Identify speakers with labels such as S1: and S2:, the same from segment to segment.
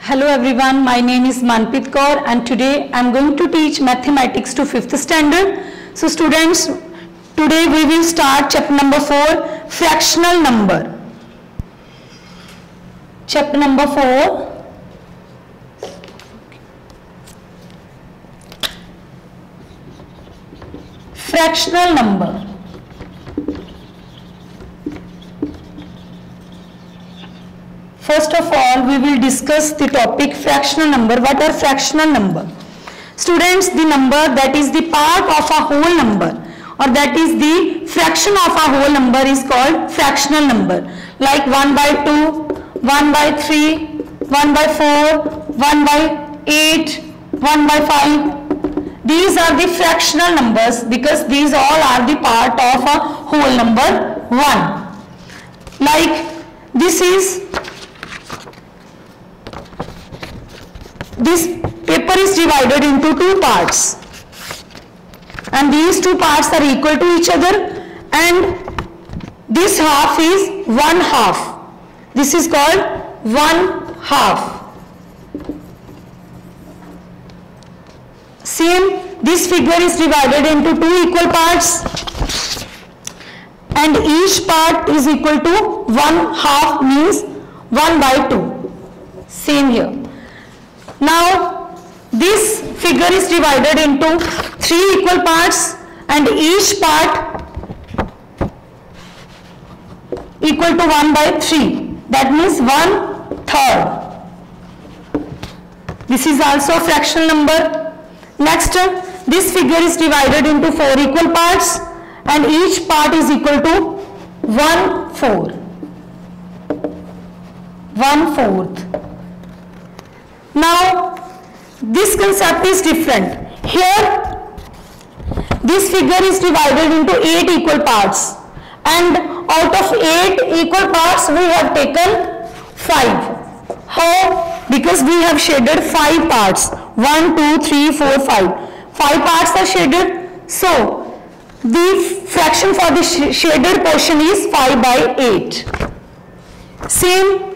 S1: Hello everyone, my name is Manpreet Kaur and today I am going to teach mathematics to 5th standard. So students, today we will start chapter number 4, fractional number. Chapter number 4, fractional number. First of all, we will discuss the topic fractional number. What are fractional number? Students, the number that is the part of a whole number or that is the fraction of a whole number is called fractional number. Like 1 by 2, 1 by 3, 1 by 4, 1 by 8, 1 by 5. These are the fractional numbers because these all are the part of a whole number 1. Like this paper is divided into two parts and these two parts are equal to each other and this half is 1 half. This is called 1 half. Same, this figure is divided into two equal parts and each part is equal to 1 half means 1 by 2. Same here. Now this figure is divided into three equal parts and each part equal to 1 by 3. That means 1/3. This is also a fractional number. Next, this figure is divided into four equal parts and each part is equal to 1/4. 1/4. Now, this concept is different. Here, this figure is divided into 8 equal parts and out of 8 equal parts we have taken 5. How? Because we have shaded 5 parts. 1, 2, 3, 4, 5. 5 parts are shaded. So, the fraction for the shaded portion is 5 by 8. Same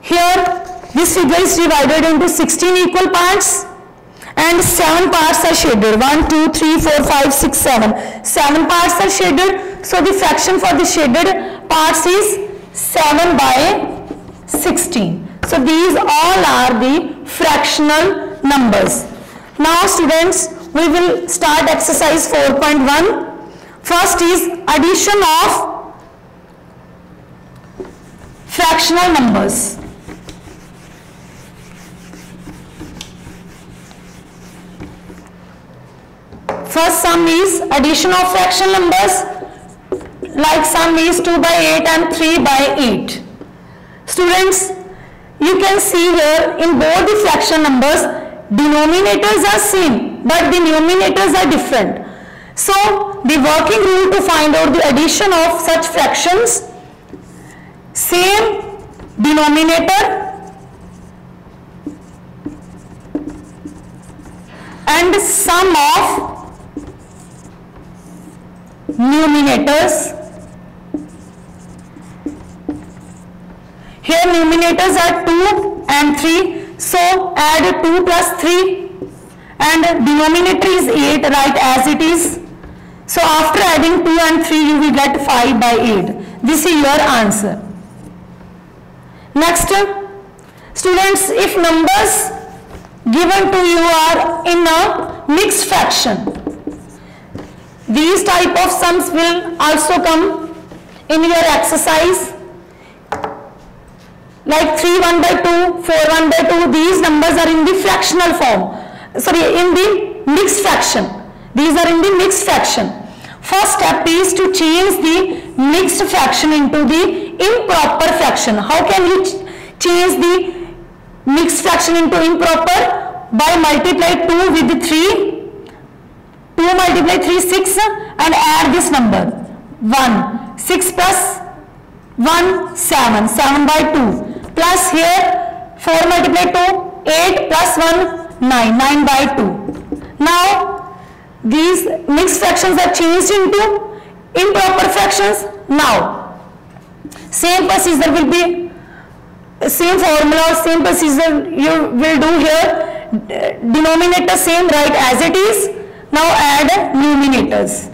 S1: here. This figure is divided into 16 equal parts and 7 parts are shaded. 1, 2, 3, 4, 5, 6, 7. 7 parts are shaded. So the fraction for the shaded parts is 7 by 16. So these all are the fractional numbers. Now students, we will start exercise 4.1. First is addition of fractional numbers. First sum is addition of fractional numbers, like sum is 2 by 8 and 3 by 8. Students, you can see here in both the fraction numbers, denominators are same but the numerators are different. So, the working rule to find out the addition of such fractions, same denominator and sum of numerators. Here numerators are 2 and 3. So add 2 plus 3 and denominator is 8, write as it is. So after adding 2 and 3 you will get 5 by 8. This is your answer. Next, students, if numbers given to you are in a mixed fraction, these type of sums will also come in your exercise. Like 3 1 by 2, 4 1 by 2, these numbers are in the fractional form. Sorry, in the mixed fraction. These are in the mixed fraction. First step is to change the mixed fraction into the improper fraction. How can you change the mixed fraction into improper? By multiply 2 with 3. 2 multiply 3, 6 and add this number 1. 6 plus 1, 7. 7 by 2. Plus here 4 multiply 2, 8 plus 1, 9. 9 by 2. Now these mixed fractions are changed into improper fractions. Now same procedure will be same formula, same procedure you will do here. Denominator same, write as it is. Now add numerators.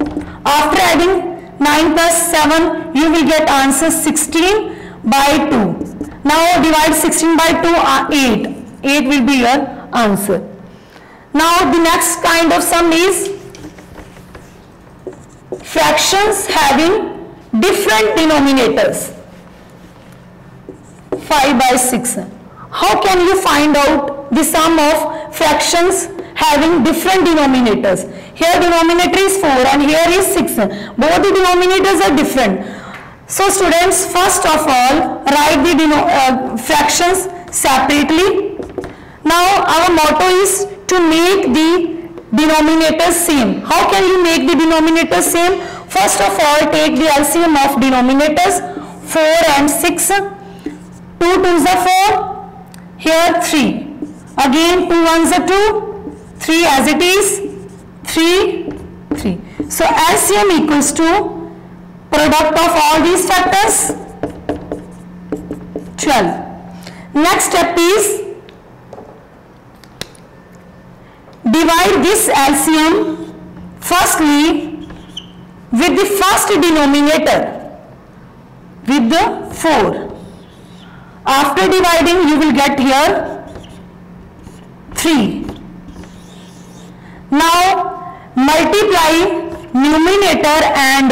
S1: After adding 9 plus 7, you will get answer 16 by 2. Now divide 16 by 2, 8. 8 will be your answer. Now the next kind of sum is fractions having different denominators. 5 by 6. How can you find out the sum of fractions having different denominators? Here denominator is 4 and here is 6. Both the denominators are different. So students, first of all, write the fractions separately. Now our motto is to make the denominators same. How can you make the denominators same? First of all, take the LCM of denominators. 4 and 6. 2 2s are 4. Here 3. Again 2 1s are 2. 3 as it is. 3 3. So LCM equals to product of all these factors 12. Next step is divide this LCM firstly with the first denominator with the 4. After dividing you will get here 3. Now multiply numerator and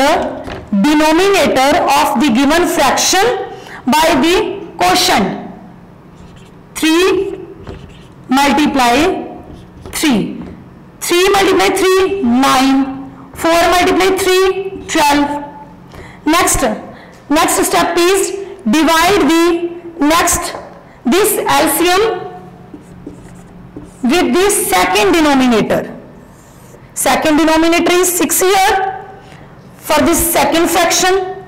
S1: denominator of the given fraction by the quotient. 3 multiply 3. 3 multiply 3, 9. 4 multiply 3, 12. Next step is divide this LCM with the second denominator. Second denominator is 6 here for this second fraction.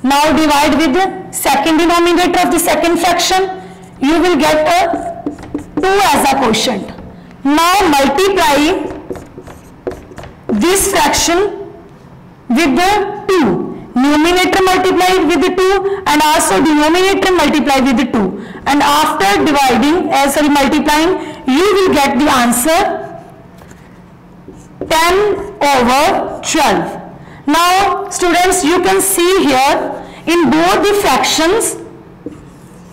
S1: Now divide with the second denominator of the second fraction. You will get a 2 as a quotient. Now multiply this fraction with the 2. Numerator multiplied with the 2 and also denominator multiplied with the 2. And after multiplying, you will get the answer 10 over 12. Now students, you can see here in both the fractions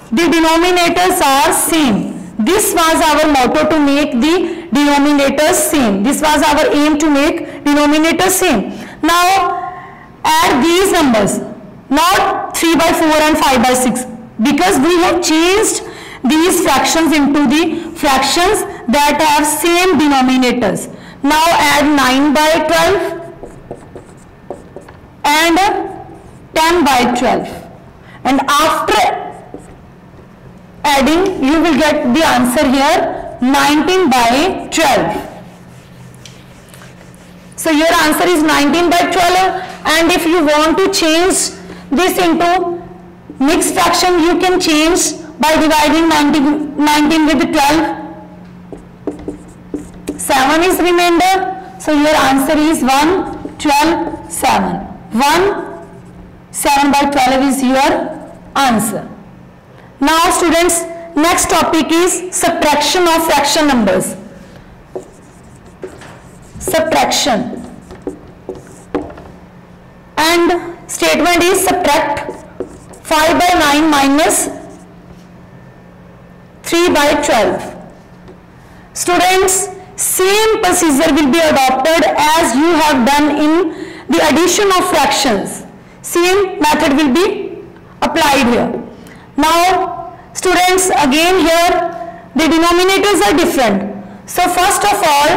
S1: the denominators are same. This was our motto, to make the denominators same. This was our aim, to make denominators same. Now add these numbers, not 3 by 4 and 5 by 6, because we have changed these fractions into the fractions that have same denominators. Now add 9 by 12 and 10 by 12, and after adding you will get the answer here 19 by 12. So your answer is 19 by 12, and if you want to change this into mixed fraction, you can change by dividing 19 with 12. 7 is remainder, so your answer is 1, 12, 7. 1, 7 by 12 is your answer. Now students, next topic is subtraction of fraction numbers. Subtraction. And statement is subtract 5 by 9 minus 3 by 12. Students, same procedure will be adopted as you have done in the addition of fractions. Same method will be applied here. Now students, again here the denominators are different. So first of all,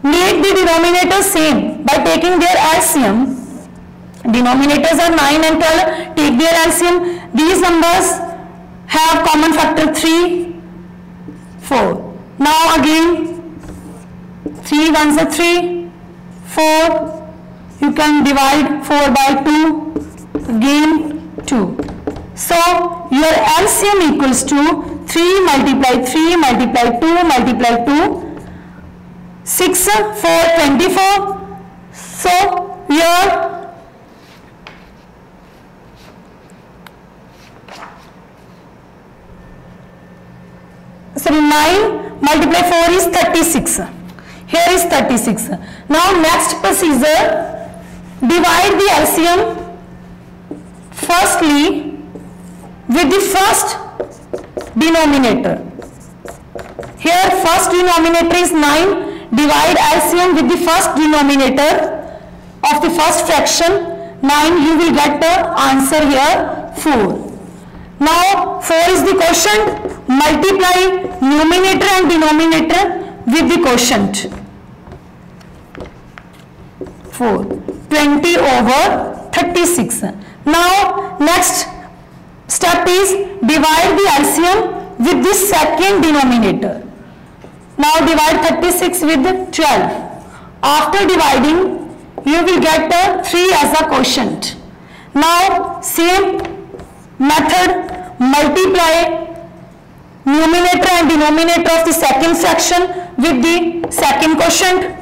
S1: make the denominators same by taking their LCM. Denominators are 9 and 12. Take their LCM. These numbers have common factor 3, 4. Now again 3 ones are 3, 4. You can divide 4 by 2. Again 2. So your LCM equals to 3 multiply 3 multiply 2 multiply 2. 6, 4, 24. So your sorry 9 multiply 4 is 36. Here is 36. Now next procedure, divide the LCM firstly with the first denominator. Here first denominator is 9. Divide LCM with the first denominator of the first fraction 9. You will get the answer here 4. Now 4 is the quotient. Multiply numerator and denominator with the quotient. 4. 20 over 36. Now next step is divide the LCM with the second denominator. Now divide 36 with 12. After dividing, you will get the 3 as a quotient. Now same method, multiply numerator and denominator of the second fraction with the second quotient.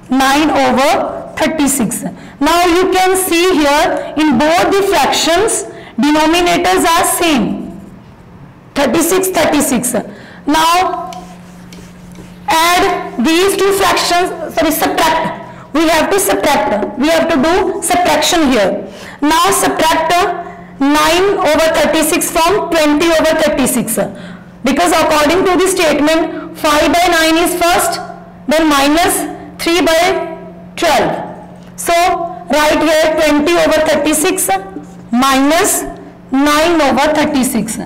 S1: 9 over 36. Now you can see here in both the fractions denominators are same. 36, 36. Now add these two fractions, sorry, subtract. We have to subtract. We have to do subtraction here. Now subtract 9 over 36 from 20 over 36. Because according to the statement 5 by 9 is first, then minus 3 by 12. So write here 20 over 36 minus 9 over 36.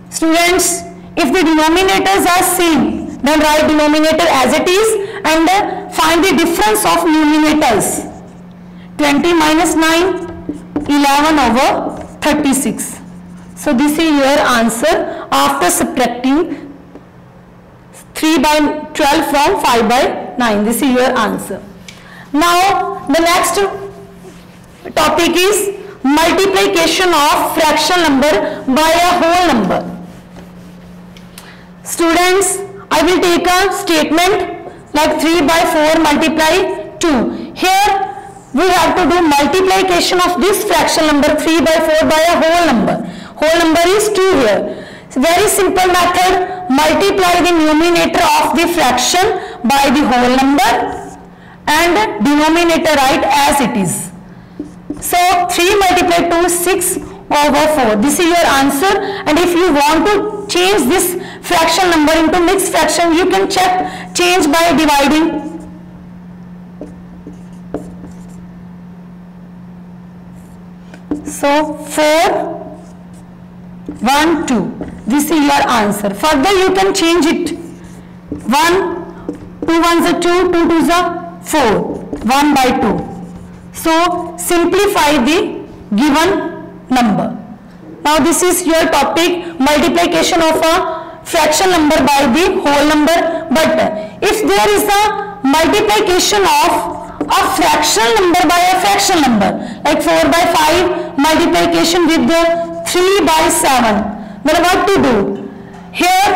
S1: Students, if the denominators are same, then write denominator as it is and find the difference of numerators. 20 minus 9, 11 over 36. So this is your answer after subtracting 3 by 12 from 5 by 9. This is your answer. Now the next topic is multiplication of fraction number by a whole number. Students, I will take a statement like 3 by 4 multiply 2. Here we have to do multiplication of this fraction number 3 by 4 by a whole number. Whole number is 2 here. It's very simple method. Multiply the numerator of the fraction by the whole number and denominator write as it is. So 3 multiplied 2 is 6 over 4. This is your answer. And if you want to change this fraction number into mixed fraction, you can change by dividing. So 4, 1, 2. This is your answer. Further you can change it. 1, 2 ones are 2, 2 twos are 4, 1 by 2. So simplify the given number. Now this is your topic, multiplication of a fraction number by the whole number. But if there is a multiplication of a fraction number by a fraction number, like 4 by 5 multiplication with the 3 by 7, then what to do? Here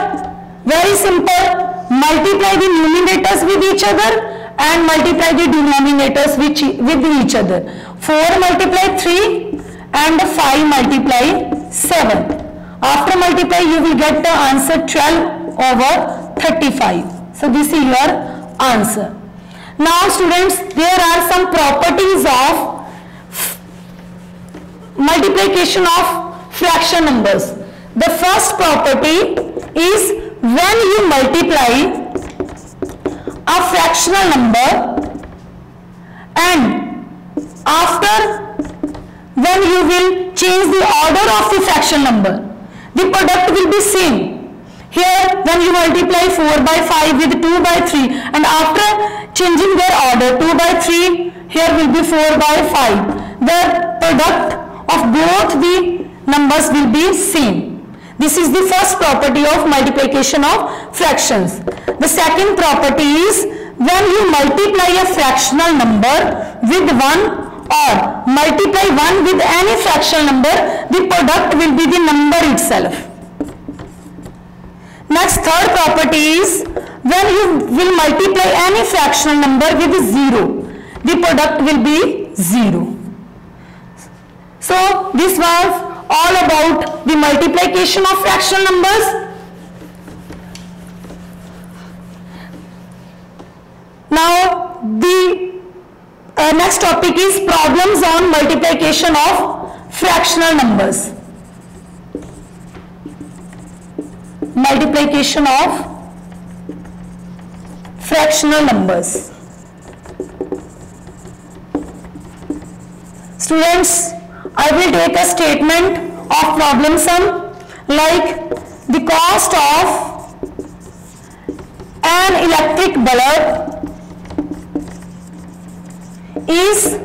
S1: very simple, multiply the numerators with each other and multiply the denominators with each other. 4 multiply 3 and 5 multiply 7. After multiply you will get the answer 12 over 35. So this is your answer. Now students, there are some properties of multiplication of fraction numbers. The first property is when you multiply a fractional number and after when you will change the order of the fraction number, the product will be same. Here when you multiply 4 by 5 with 2 by 3 and after changing their order 2 by 3, here will be 4 by 5. The product of both the numbers will be same. This is the first property of multiplication of fractions. The second property is when you multiply a fractional number with 1 or multiply 1 with any fractional number, the product will be the number itself. Next, third property is when you will multiply any fractional number with 0, the product will be 0. So this was all about the multiplication of fractional numbers. Now the next topic is problems on multiplication of fractional numbers. Multiplication of fractional numbers. Students, I will take a statement of problem sum like the cost of an electric bulb is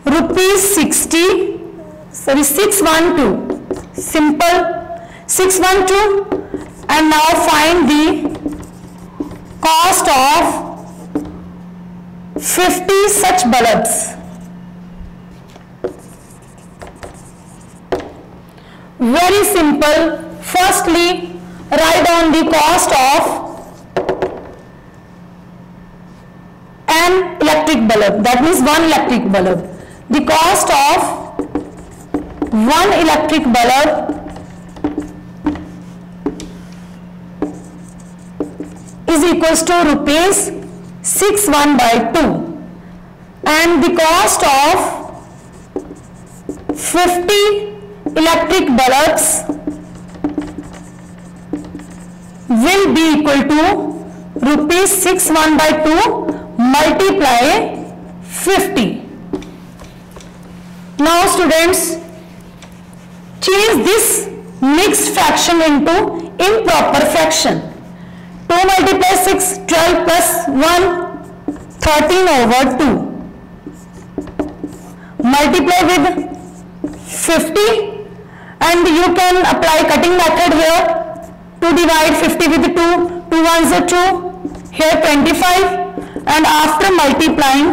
S1: rupees 612, simple 612, and now find the cost of 50 such bulbs. Very simple. Firstly, write down the cost of an electric bulb, that means one electric bulb. The cost of one electric bulb is equals to rupees 61/2, and the cost of 50 electric bulbs will be equal to rupees 61/2 multiply 50. Now students, change this mixed fraction into improper fraction. 2 multiply 6, 12 plus 1, 13/2. Multiply with 50, and you can apply cutting method here to divide 50 with 2. 2 ones are 2, here 25, and after multiplying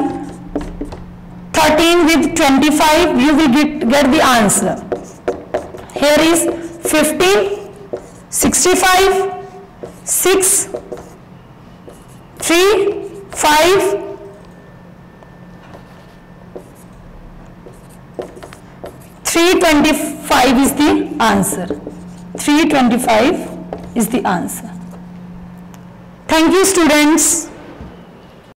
S1: 13 with 25 you will get the answer. Here is 15, 65, 6, 3, 5, 325 is the answer. 325 is the answer. Thank you students.